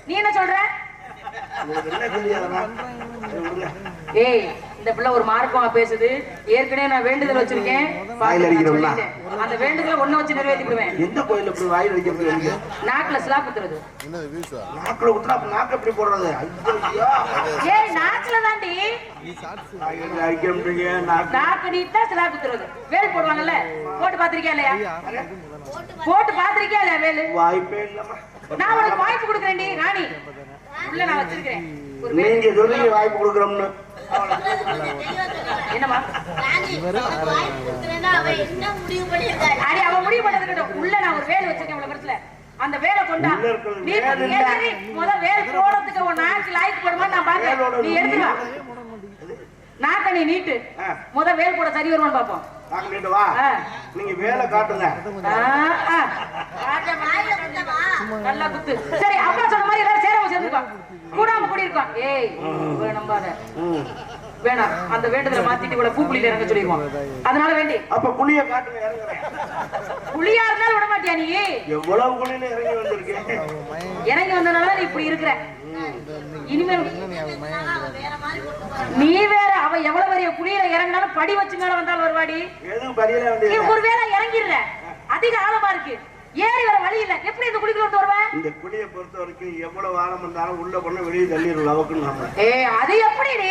நீ என்ன சொல்ற? ஏய், இந்த பிள்ளை ஒரு மார்க்கமா பேசுது. ஏற்கனவே நான் வேண்டுதல் வச்சிருக்கேன். அந்த வேண்டுதலை ஒண்ணு வச்சு நிறைவேற்றி விடுவேன். எந்த கோயில்ல இப்படி வாயில் வைக்கிறது? நாக்குல ஸ்லா குத்துறது. நாக்குல குத்துறா நாக்கு எப்படி போடுறது? ஏய், நாக்குல தாண்டி நாக்கு நீட்டா ஸ்லா குத்துறது. வேல் போடுவாங்கல்ல, போட்டு பாத்திருக்கியா இல்லையா? போட்டு பாத்திருக்கியா இல்லையா வேலு? வாய்ப்பே இல்லம்மா. நான் உனக்கு வாய்ப்பு கொடுக்குறேன்டி ராணி. உள்ள நான் வச்சிருக்கேன். நீங்க சொல்லி வாய்ப்பு கொடுக்குறோம்னு என்னமா அடி அவ முடிவு பண்ணதுக்கிட்ட உள்ள நான் ஒரு வேலை வச்சிருக்கேன். உள்ள படத்துல அந்த வேலை கொண்டா நீ முத வேல் போடுறதுக்கு ஒரு நாக்கு லாய்க்கு போடுமா நான் பாக்குறேன். நீ எடுத்துவா நாக்க நீ நீட்டு முத வேல் போட சரி வருவான்னு பாப்போம். நீங்க வேலை காட்டுங்க. நல்லா குத்து. சரி, அப்பா சொன்ன மாதிரி எல்லாரும் சேர சேர்ந்துக்கோ. கூடாம கூடி இருக்கோம். ஏய் நம்பாத வேணாம். அந்த வேண்டுதலை மாத்திட்டு இவ்வளவு பூக்குழியில இறங்க சொல்லிடுவோம். அதனால வேண்டி அப்ப குழிய காட்டுங்க. இறங்குறேன். குழியா இருந்தாலும் விட மாட்டியா நீ? எவ்வளவு குழியில இறங்கி வந்திருக்கேன். இறங்கி வந்தனால நீ இப்படி இருக்கிற. இனிமேல் நீ வேற. அவ எவ்வளவு பெரிய குழியில இறங்கினாலும் படி வச்சு மேல வந்தாலும் வருவாடி. ஒருவேளை இறங்கிடுற அதிக ஆழமா இருக்கு, ஏறி வர வழி இல்ல, எப்படி இந்த குழிக்குள்ள வந்து வருவேன்? இந்த குழியை பொறுத்த வரைக்கும் எவ்வளவு ஆழம் இருந்தாலும் உள்ள பொண்ணு வெளியே தள்ளிடும் அளவுக்கு. அது எப்படி நீ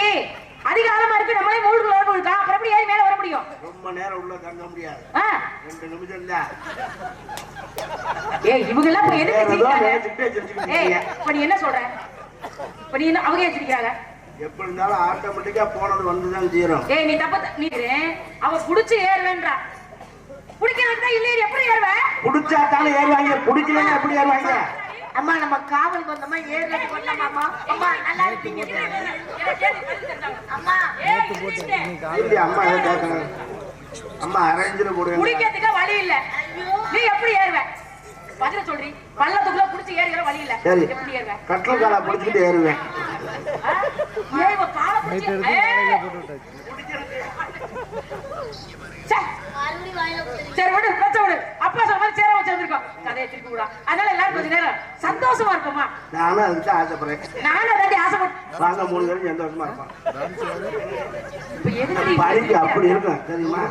அதிக ஆழமா இருக்கு, நம்மளே மூழ்கு இருக்கா, அப்புறம் எப்படி ஏறி மேல வர முடியும்? ரொம்ப நேரம் உள்ள தங்க முடியாது. 2 நிமிஷம் தான். ஏய், இவங்க எல்லாம் போய் எதுக்கு? ஏய், இப்ப நீ என்ன சொல்ற? இப்ப நீ என்ன அவங்க ஏத்திக்கிறாங்க? எப்படி இருந்தாலும் ஆட்டோமேட்டிக்கா போனது வந்துதான் தீரும். ஏய், நீ தப்பு நீ அவ புடிச்சு ஏறுவேன்றா. புடிக்கிறதுக்கு இல்ல, எப்படி ஏறுவ? புடிச்சா தானே ஏறுவாங்க, புடிக்கலன்னா எப்படி ஏறுவாங்க? அம்மா நம்ம காவலுக்கு வந்தோமா ஏறுறது பண்ணலாமா? அம்மா நல்லா இருக்கீங்க. அம்மா ஏத்து போட்டு இல்ல அம்மா கேக்குறாங்க. அம்மா அரேஞ்சிர போடுங்க. புடிக்கிறதுக்கு வழி இல்ல, நீ எப்படி ஏறுவ? பதில சொல்றீ. பள்ளத்துக்குள்ள புடிச்சு ஏறுற வழி இல்ல, எப்படி ஏறுவ? கட்டல கால புடிச்சிட்டு ஏறுவேன். ஏய், வா கால புடிச்சு போட்டு சரி விடு, பச்சை விடு. அப்பா சொன்ன மாதிரி சேர வச்சிருக்கோம். கதையை திருப்பி விடா. அதனால எல்லாரும் கொஞ்ச நேரம் சந்தோஷமா இருப்போமா? நானும் அதுக்கு ஆசைப்படுறேன். நானும் அதாண்டி ஆசைப்பட்டு வாங்க 3 பேரும் சந்தோஷமா இருப்போம். இப்ப எதுக்கு பாடிக்கு அப்படி இருக்கும் தெரியுமா?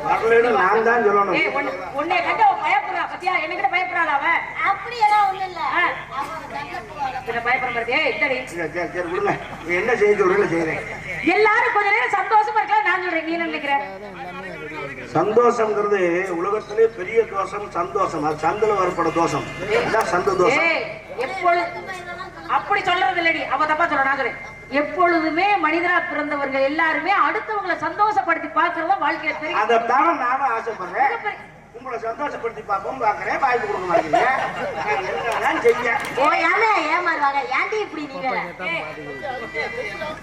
வரலன்னு நான் தான் சொல்லணும். ஏய், உன்னை கண்ட பயப்படுறா பத்தியா? என்னகிட்ட பயப்படுறாள அவ? அப்படி எல்லாம் ஒண்ணு இல்ல. என்ன பயப்படுற மாதிரி? ஏய் இந்தடி. சரி விடுங்க. என்ன செய்ய சொல்றீங்க செய்றேன். எல்லாரும் கொஞ்ச நேரம் சந்தோஷமா இருக்கலாம் நான் சொல்றேன். நீ என்ன நினைக்கிற? சந்தோஷம்ங்கிறது உலகத்திலே பெரிய தோஷம் சந்தோஷம். அது சந்தல வரப்பட தோஷம். அதான் சந்தோஷம். அப்படி சொல்றது இல்லடி, அவ தப்பா சொல்ற. நான் சொல்றேன், எப்பொழுதுமே மனிதரா பிறந்தவர்கள் எல்லாருமே அடுத்தவங்களை சந்தோஷப்படுத்தி பாக்குறதா வாழ்க்கையில தெரியும். அதைத்தான் நானும் ஆசைப்படுறேன். உங்களை சந்தோஷப்படுத்தி பார்ப்போம் பாக்குறேன். வாய்ப்பு கொடுக்க மாட்டீங்க. ஏமாறுவாங்க. ஏன்டி இப்படி நீங்க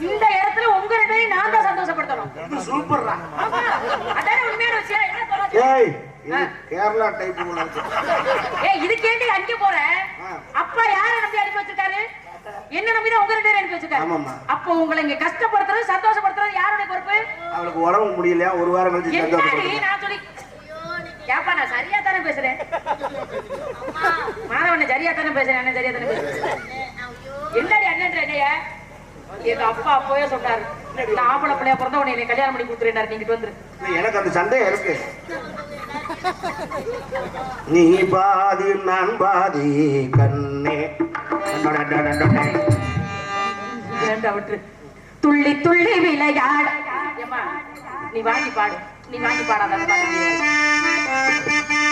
இந்த இடத்துல உங்க 2 பேரையும் நான் தான் சந்தோஷப்படுத்தணும். சூப்பர்ரா. அதானே உண்மையான விஷயம். என்ன சொல்றீங்க? ஏய், இது கேரளா டைப் போல இருக்கு. ஏய், இது கேண்டி அங்க போற. அப்பா யாரை நம்பி அனுப்பி வச்சிருக்காரு? என்ன நம்பி தான் உங்க 2 பேரையும் அனுப்பி வச்சிருக்காரு. அப்போ உங்களை இங்க கஷ்டப்படுத்துறது சந்தோஷப்படுத்துறது யாருடைய பொறுப்பு? அவளுக்கு உடம்பு முடியலையா, ஒரு வாரம் கழிச்சு சந்தோஷப்படுத்துறது. நான் சொல்லி ஏப்பா நான் சரியா தானே பேசுறேன். மாணவன் சரியா தானே பேசுறேன். என்ன சரியா தானே பேசுறேன். என்னடி அண்ணன்ற என்னைய எங்க அப்பா அப்பவே சொன்னாரு, நான் ஆம்பளை பிள்ளையா பிறந்த உடனே என்னை கல்யாணம் பண்ணி கொடுத்துறேன். நீங்க வந்துரு. எனக்கு அந்த சந்தேகம் இருக்கு. நீ பாதி நான் பாதி கண்ணே துள்ளி துள்ளி விளையாட. நீ வாங்கி பாடு. நீ வாங்கி பாடாத.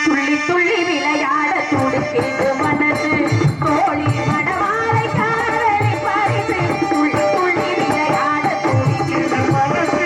துள்ளி துள்ளி விளையாட துடிக்கிறது மனசு கோழி மடவாரை காதலி பரிசு. துள்ளி துள்ளி விளையாட துடிக்கிறது மனசு.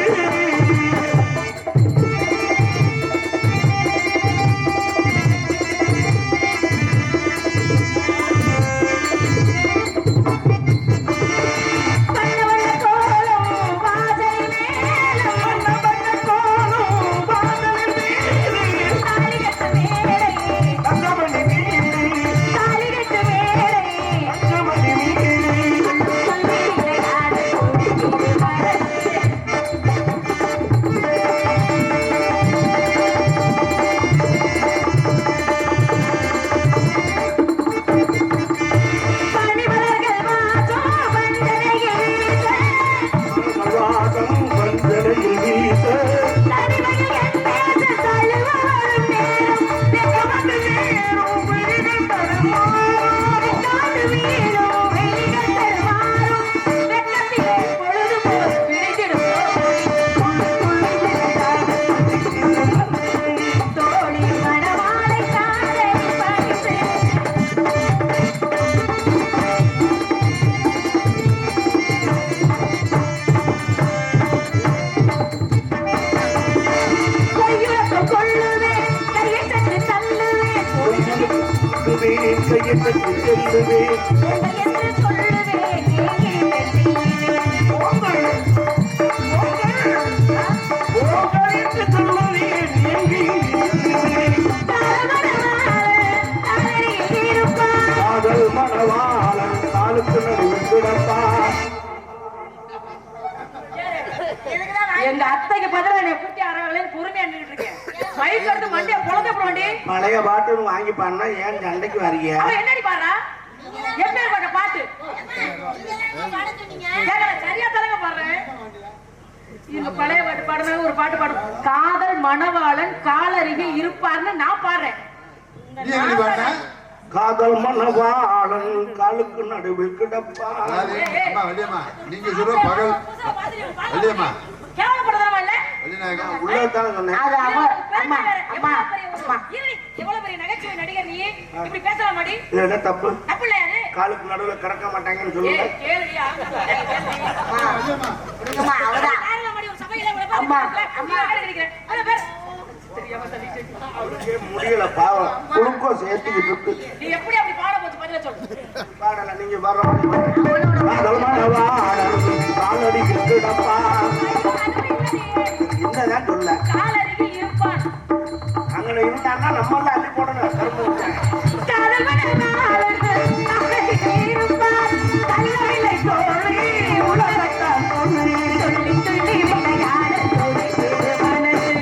செல்லுவேன் என்று சொல்லுவேன் காதல் மணவாளன் காலுக்கு நடுவில் கிடப்பா. எங்க அத்தைக்கு பதிலா என்னை கூட்டி அறவேலைன்னு பொறுமையா நின்னுட்டு இருக்கேன். பைக் எடுத்து மண்டியை பொழந்த போடி. பழைய பாட்டுன்னு வாங்கி பாடினா ஏன் சண்டைக்கு வரீங்க? அவன் என்னடி பாடுறா? எப்பேற்பட்ட பாட்டு? கேட்கல, சரியா தானங்க பாடுறேன். இந்த பழைய பாட்டு பாடுறது ஒரு பாட்டு பாடும். காதல் மணவாளன் காலருகே இருப்பார்னு நான் பாடுறேன். காதல் மணவாளன் காலுக்கு நடுவில் கிடப்பா. நீங்க சொல்ற பகல் இல்லையம்மா கேவலப்படுறதா இல்ல? உள்ளதான சொன்னேன். அது அம்மா அம்மா அம்மா எவ்வளவு பெரிய நகைச்சுவை நடிகர் நீ இப்படி பேசலாமாடி? இது என்ன தப்பு? தப்பு இல்லையா அது? காலுக்கு நடுவில் கிடக்க மாட்டாங்கன்னு சொல்லுங்க. கேளுடியா அம்மா அவதான் மாடி ஒரு சபையில இவ்வளவு அம்மா, அம்மா கிடைக்கிறேன் அத பேர் தெரியாம சொல்லிட்டு அவருக்கே முடியல பாவம். குளுக்கோஸ் ஏத்திக்கிட்டு இருக்கு. நீ எப்படி அப்படி பாட போச்சு பதில சொல்லு. பாடல நீங்க காதல் மணவாளன் காலடிக்கு கிடப்பா. என்னதான் சொல்ல காலருகே இருப்பான். அங்கே இருந்தாங்கன்னா நம்மள அள்ளி போடணும். காதல் மணவாளன் காலருகே இருப்பான். கல்லவில்லை தோழி உலகத்தான் சொல்லி சொல்லி சொல்லி விளையாட தோழி மனசு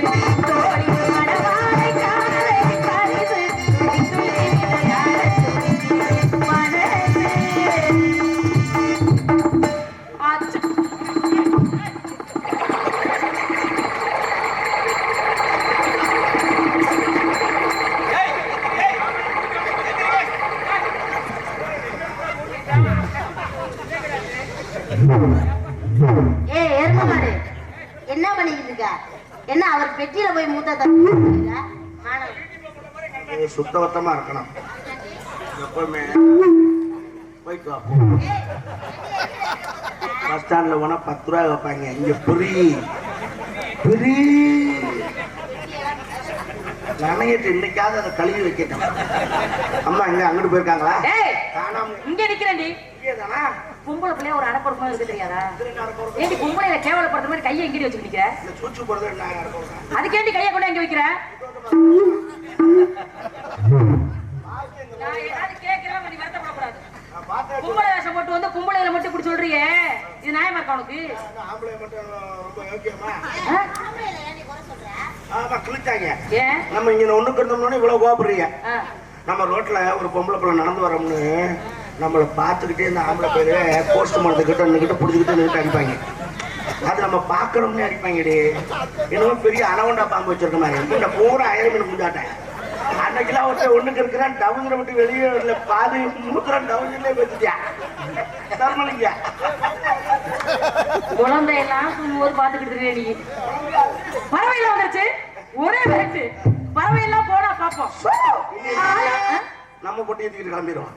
தோழி மணவாளை காலை பரிசு சொல்லி சொல்லி விளையாட தோழி மனசு ஆச்சு. ஏய் எருமை மாடு என்ன பண்ணிக்கிட்டு இருக்க? என்ன அவர் பெட்டியில போய் மூத்த தண்ணி சுத்தபத்தமா இருக்கணும் எப்பவுமே. போயிட்டு வா. பஸ் ஸ்டாண்ட்ல போனா 10 ரூபாய் வைப்பாங்க. இங்க நனையிட்டு இன்னைக்காவது அதை கழுவி வைக்கட்டும். அம்மா இங்க அங்கிட்டு போயிருக்காங்களா? ஏய் காணாம இங்க நிக்கிறேன்டி. இங்கேதானா? பொம்பளை பிள்ளைய ஒரு அடப்பொடுமா இருக்கு தெரியாதா? ஏண்டி பொம்பளையில கேவலப்படுற மாதிரி கையை எங்கடி வச்சுட்டு நிக்கிற? இந்த சூச்சு போடுறது என்ன இருக்கும்? அதுக்கேண்டி கையை கொண்டு எங்க வைக்கிற? நான் ஏதாவது கேட்கிறேன், நீ வருத்தப்படக்கூடாது. பொம்பளை வேஷம் போட்டு வந்து பொம்பளையில மட்டும் இப்படி சொல்றியே, இது நியாயமா இருக்கா உனக்கு? ஆம்பளை மட்டும் ரொம்ப யோக்கியமா? ஆ? ஆமா கிழிச்சாங்க. ஏன்? நம்ம இங்க ஒண்ணுக்கு இருந்தோம்னு இவ்வளவு கோபப்படுறீங்க. ஆ. நம்ம ரோட்ல ஒரு பொம்பளை பிள்ளை நடந்து வரோம்னு நம்மளை பார்த்துக்கிட்டே இந்த ஆம்பளை பேரு போஸ்ட் மரத்துக்கிட்ட நின்றுக்கிட்ட பிடிச்சிக்கிட்டு நின்றுட்டு அடிப்பாங்க. அது நம்ம பார்க்கணும்னு அடிப்பாங்கடி. என்னமோ பெரிய அனவண்டா பாம்பு வச்சிருக்க மாதிரி. இந்த பூரா அயர்மீன் முடிஞ்சாட்டேன். அன்னைக்கெல்லாம் ஒண்ணுக்கு இருக்கிறான் டவுன்ல விட்டு வெளியே இல்லை பாதி மூத்திரம் டவுன்ல வச்சுட்டியா தர்மலிங்க. குழந்தையெல்லாம் தூங்கும்போது பாத்துக்கிட்டு இருக்கேன் நீ. பறவையில வந்துச்சு ஒரே விரட்டு. பறவையெல்லாம் போனா பாப்போம். நம்ம பொட்டி ஏற்றிக்கிட்டு கிளம்பிடுவோம்.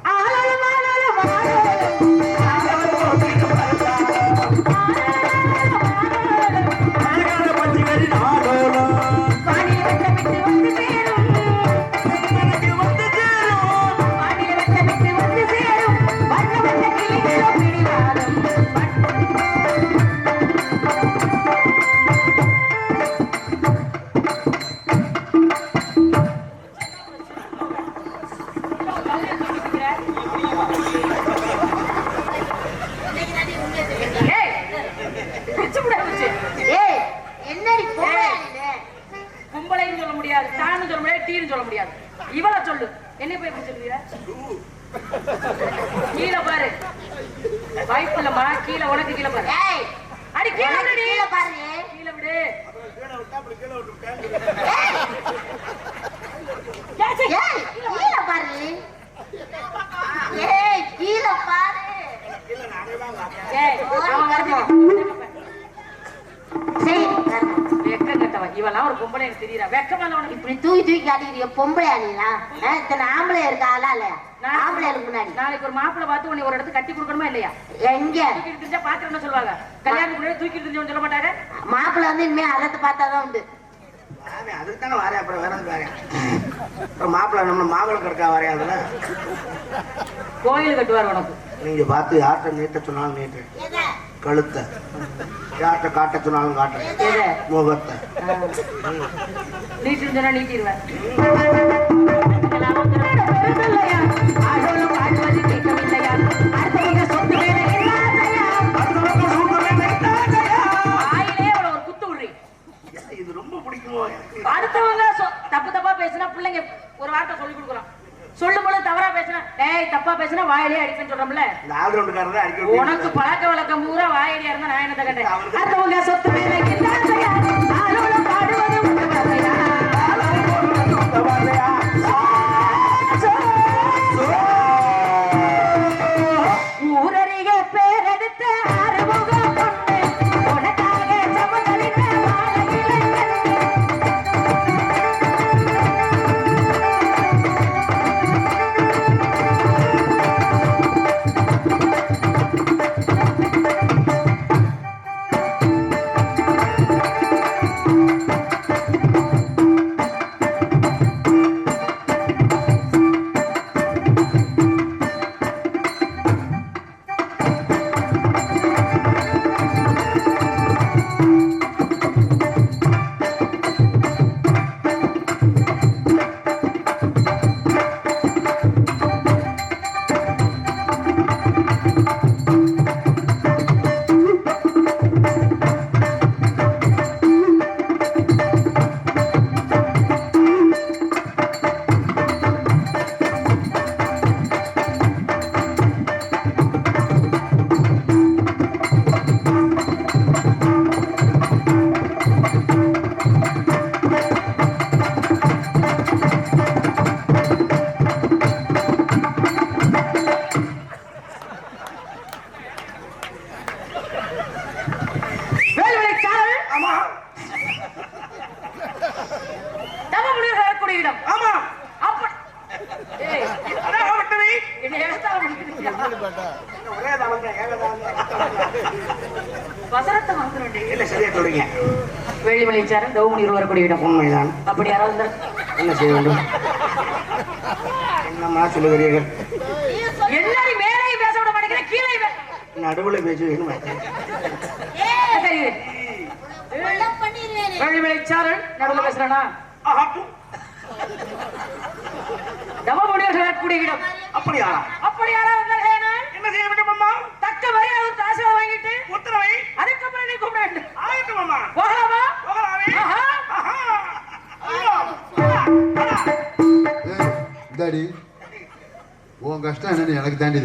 பொம்பளைன்னு சொல்ல முடியாது, தான்னு சொல்ல முடியாது, டீன்னு சொல்ல முடியாது. இவள சொல்லு. என்ன போய் எப்படி சொல்லுவீங்க? கீழே பாரு. வாய்ப்பு இல்லம்மா, கீழே உனக்கு கீழே பாரு. அடி கீழே விடு. கீழே பாரு. கீழே விடு. ஏய் கீழே பாரு. ஏய் கீழே பாரு. ஏய் அவன் வரமா. சரி வெக்கம் கட்டவன். இவெல்லாம் ஒரு பொம்பளை எனக்கு தெரியுறா. வெக்கமா உனக்கு? இப்படி தூக்கி தூக்கி காட்டிக்கிறிய பொம்பளை அணிலா? இத்தனை ஆம்பளை இருக்காளா இல்லையா? ஆம்பளைகளுக்கு முன்னாடி நாளைக்கு ஒரு மாப்பிள்ளை பார்த்து உன்னை ஒரு இடத்துக்கு கட்டி கொடுக்கணுமா இல்லையா? எங்க தூக்கிட்டு தெரிஞ்சா பாத்துக்கணும் சொல்லுவாங்க. கல்யாணத்துக்கு முன்னாடி தூக்கிட்டு தெரிஞ்சவன் சொல்ல மாட்டாங்க. மாப்பிள்ளை வந்து இனிமே அதத்தை பார்த்தாதான் உண்டு. அதுக்கு தானே வரேன். அப்புறம் வேற வரேன். மாப்பிள்ளை நம்ம மாவிளக்கு இருக்கா வரையாதுல. கோயில் கட்டுவார் உனக்கு. நீங்க பார்த்து யார்கிட்ட நீட்ட சொன்னாலும் நீட்டேன், கழுத்தை யார்கிட்ட காட்ட சொன்னாலும் காட்டுறேன், முகத்தை நீட்டு சொன்னா நீட்டிடுவேன். இது ரொம்ப பிடிக்குமோ? அடுத்தவங்க தப்பு தப்பா பேசினா பிள்ளைங்க ஒரு வார்த்தை சொல்லி கொடுக்குறோம். சொல்லும் போது தவறா பேசினா ஏய் தப்பா பேசினா வாயிலே அடிப்பேன்னு சொல்றோம்ல. உனக்கு பழக்க வழக்கம் பூரா வாயிலே இருந்தா நான் என்னத்த கேட்டேன். அடுத்தவங்க சொத்து மேல கிட்டாதையா ஆளோட பாடுவது உண்டவாதையா ஊரறிய பேரெடுத்த ஆறுமுகம் பொண்ணு உனக்காக சமதளித்த மாலையில வேலிமலைச்சாரன் தவமுனிவர் வரக்கூடிய இடம். உண்மைதான். அப்படி யாராவது என்ன செய்ய வேண்டும்? என்னமா சொல்லுகிறீர்கள்? எல்லாரும் மேலே பேச விட மாட்டேங்கிறேன், கீழே நடுவுல பேசுவீங்க. வேலிமலைச்சாரன் நடுவுல பேசுறானா? தவமுனிவர் வரக்கூடிய இடம். அப்படியா? அப்படி யாராவது என்ன செய்ய வேண்டும் அம்மா? தக்க மரியாதை தாசை வாங்கிட்டு உத்தரவை அதுக்கப்புறம் நீ கூப்பிட வேண்டும். ஆகட்டும் அம்மா. போகலாமா? போகலாமே. இந்தாடி உன் கஷ்டம் என்னன்னு எனக்கு தாண்டி தெரியும்.